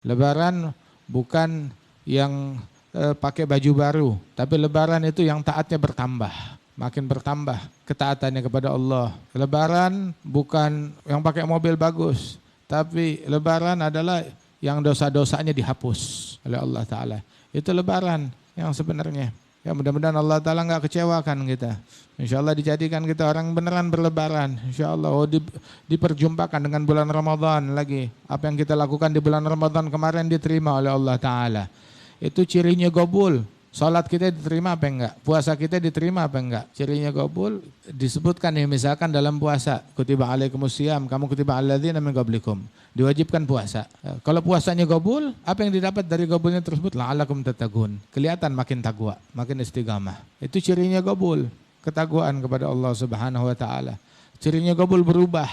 Lebaran bukan yang pakai baju baru, tapi lebaran itu yang taatnya bertambah, makin bertambah ketaatannya kepada Allah. Lebaran bukan yang pakai mobil bagus, tapi lebaran adalah yang dosa-dosanya dihapus oleh Allah Ta'ala. Itu lebaran yang sebenarnya. Ya mudah-mudahan Allah Ta'ala enggak kecewakan kita. Insya Allah dijadikan kita orang beneran berlebaran. Insya Allah diperjumpakan dengan bulan Ramadan lagi. Apa yang kita lakukan di bulan Ramadan kemarin diterima oleh Allah Ta'ala. Itu cirinya gobul. Salat kita diterima apa enggak? Puasa kita diterima apa enggak? Cirinya gobul disebutkan ya, misalkan dalam puasa, kutiba alaikumusiyam, kamu kutiba alladzina min qablikum. Diwajibkan puasa. Kalau puasanya gobul, apa yang didapat dari gobulnya tersebut? La'allakum tattaqun. Kelihatan makin takwa, makin istiqamah. Itu cirinya gobul, ketakwaan kepada Allah Subhanahu wa taala. Cirinya gobul berubah,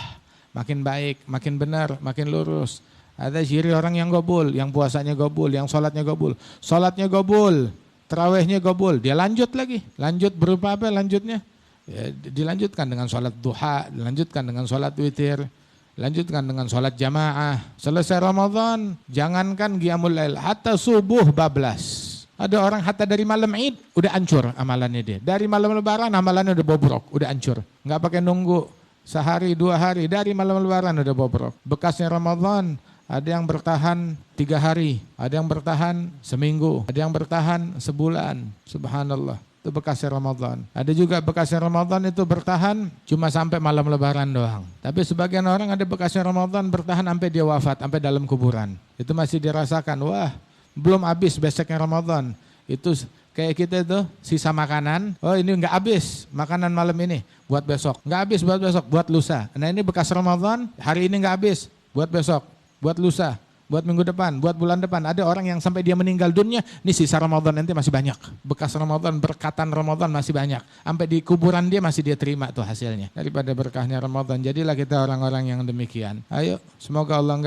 makin baik, makin benar, makin lurus. Ada ciri orang yang gobul, yang puasanya gobul, yang sholatnya gobul. Sholatnya gobul, tarawihnya gobul, dia lanjut lagi. Lanjut berupa apa lanjutnya? Ya, dilanjutkan dengan sholat duha, dilanjutkan dengan sholat witir, lanjutkan dengan sholat jamaah. Selesai Ramadan, jangankan qiyamul lail, hatta subuh bablas. Ada orang hatta dari malam Id udah hancur amalannya dia. Dari malam lebaran amalannya udah bobrok, udah hancur. Enggak pakai nunggu sehari 2 hari, dari malam lebaran udah bobrok. Bekasnya Ramadan ada yang bertahan 3 hari, ada yang bertahan seminggu, ada yang bertahan sebulan. Subhanallah, itu bekasnya Ramadan. Ada juga bekasnya Ramadan itu bertahan cuma sampai malam lebaran doang. Tapi sebagian orang ada bekasnya Ramadan bertahan sampai dia wafat, sampai dalam kuburan. Itu masih dirasakan, wah belum habis besoknya Ramadan. Itu kayak kita itu sisa makanan, oh ini enggak habis makanan malam ini, buat besok. Enggak habis buat besok, buat lusa. Nah ini bekas Ramadan, hari ini enggak habis, buat besok. Buat lusa, buat minggu depan, buat bulan depan. Ada orang yang sampai dia meninggal dunia, ini sisa Ramadan nanti masih banyak. Bekas Ramadan, berkatan Ramadan masih banyak. Sampai di kuburan dia masih dia terima tuh hasilnya. Daripada berkahnya Ramadan, jadilah kita orang-orang yang demikian. Ayo, semoga Allah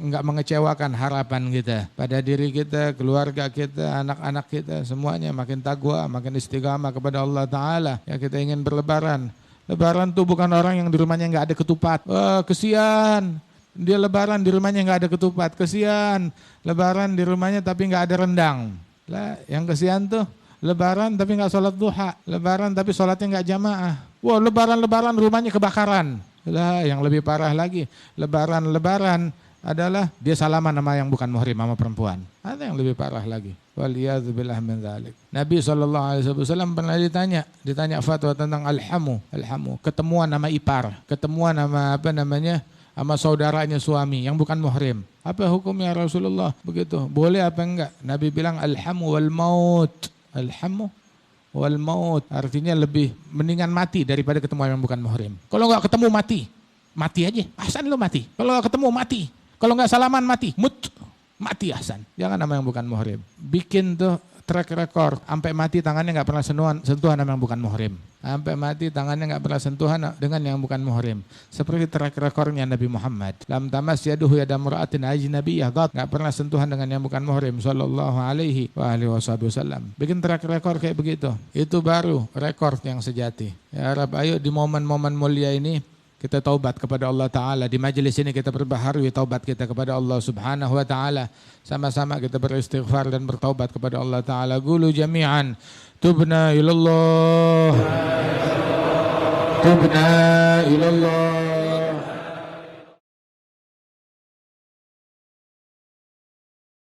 enggak mengecewakan harapan kita. Pada diri kita, keluarga kita, anak-anak kita, semuanya makin takwa, makin istiqamah kepada Allah Ta'ala. Ya kita ingin berlebaran. Lebaran tuh bukan orang yang di rumahnya enggak ada ketupat. Wah, kesian. Dia lebaran di rumahnya nggak ada ketupat, kesian. Lebaran di rumahnya tapi nggak ada rendang. Lah, yang kesian tuh lebaran tapi nggak sholat duha, lebaran tapi sholatnya nggak jamaah. Wah, lebaran rumahnya kebakaran. Lah, yang lebih parah lagi, lebaran adalah dia salaman sama yang bukan muhrim, sama perempuan. Ada yang lebih parah lagi. Waliyadzubillah min dzalik. Nabi SAW pernah ditanya fatwa tentang alhamu, ketemuan nama ipar, ketemuan nama apa namanya? Sama saudaranya suami yang bukan muhrim. Apa hukumnya Rasulullah? Begitu. Boleh apa enggak? Nabi bilang alhamu wal maut. Alhamu wal maut. Artinya lebih mendingan mati daripada ketemu yang bukan muhrim. Kalau enggak ketemu mati. Mati aja. Hasan lo mati. Kalau enggak ketemu mati. Kalau enggak salaman mati. Mati Hasan. Jangan nama yang bukan muhrim. Bikin tuh track record sampai mati tangannya nggak pernah sentuhan sama yang bukan muhrim. Sampai mati tangannya nggak pernah sentuhan dengan yang bukan muhrim. Seperti track recordnya Nabi Muhammad. Lam tamas yaduhu yada mura'atin ajnabiyyah, nggak pernah sentuhan dengan yang bukan muhrim. Sallallahu alaihi wasallam. Bikin track record kayak begitu. Itu baru rekor yang sejati. Ya Rabb, ayo di momen-momen mulia ini kita taubat kepada Allah Ta'ala. Di majelis ini kita perbaharui taubat kita kepada Allah Subhanahu Wa Ta'ala. Sama-sama kita beristighfar dan bertaubat kepada Allah Ta'ala. Qulu jami'an. Tubna ilallah. Tubna ilallah.